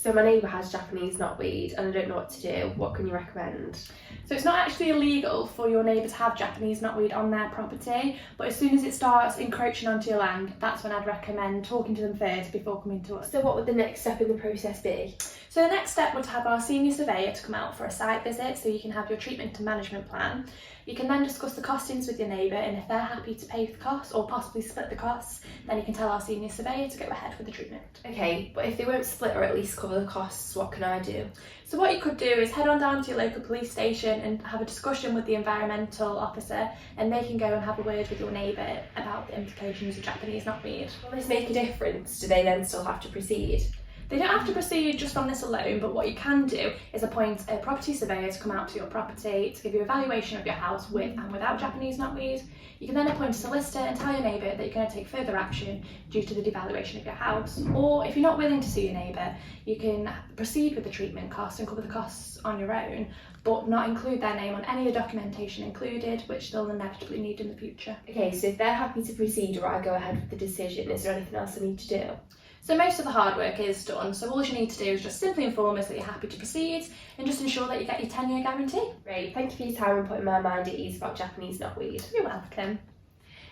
So my neighbour has Japanese knotweed and I don't know what to do. What can you recommend? So it's not actually illegal for your neighbour to have Japanese knotweed on their property, but as soon as it starts encroaching onto your land, that's when I'd recommend talking to them first before coming to us. So what would the next step in the process be? So the next step would have our senior surveyor to come out for a site visit so you can have your treatment and management plan. You can then discuss the costings with your neighbour, and if they're happy to pay for the costs or possibly split the costs, then you can tell our senior surveyor to go ahead with the treatment. Okay, but if they won't split or at least cover the costs, what can I do? So what you could do is head on down to your local police station and have a discussion with the environmental officer, and they can go and have a word with your neighbour about the implications of Japanese knotweed. Will this make a difference? Do they then still have to proceed? They don't have to proceed just on this alone, but what you can do is appoint a property surveyor to come out to your property to give you a valuation of your house with and without Japanese knotweed. You can then appoint a solicitor and tell your neighbour that you're going to take further action due to the devaluation of your house. Or if you're not willing to sue your neighbour, you can proceed with the treatment cost and cover the costs on your own, but not include their name on any of the documentation included, which they'll inevitably need in the future. Okay, so if they're happy to proceed or I go ahead with the decision, is there anything else I need to do? So most of the hard work is done, so all you need to do is just simply inform us that you're happy to proceed and just ensure that you get your 10-year guarantee. Great, thank you for your time and putting my mind at ease about Japanese knotweed. You're welcome.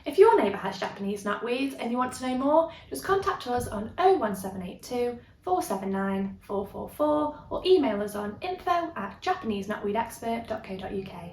If your neighbour has Japanese knotweed and you want to know more, just contact us on 01782 479 444 or email us on info@japaneseknotweedexpert.co.uk.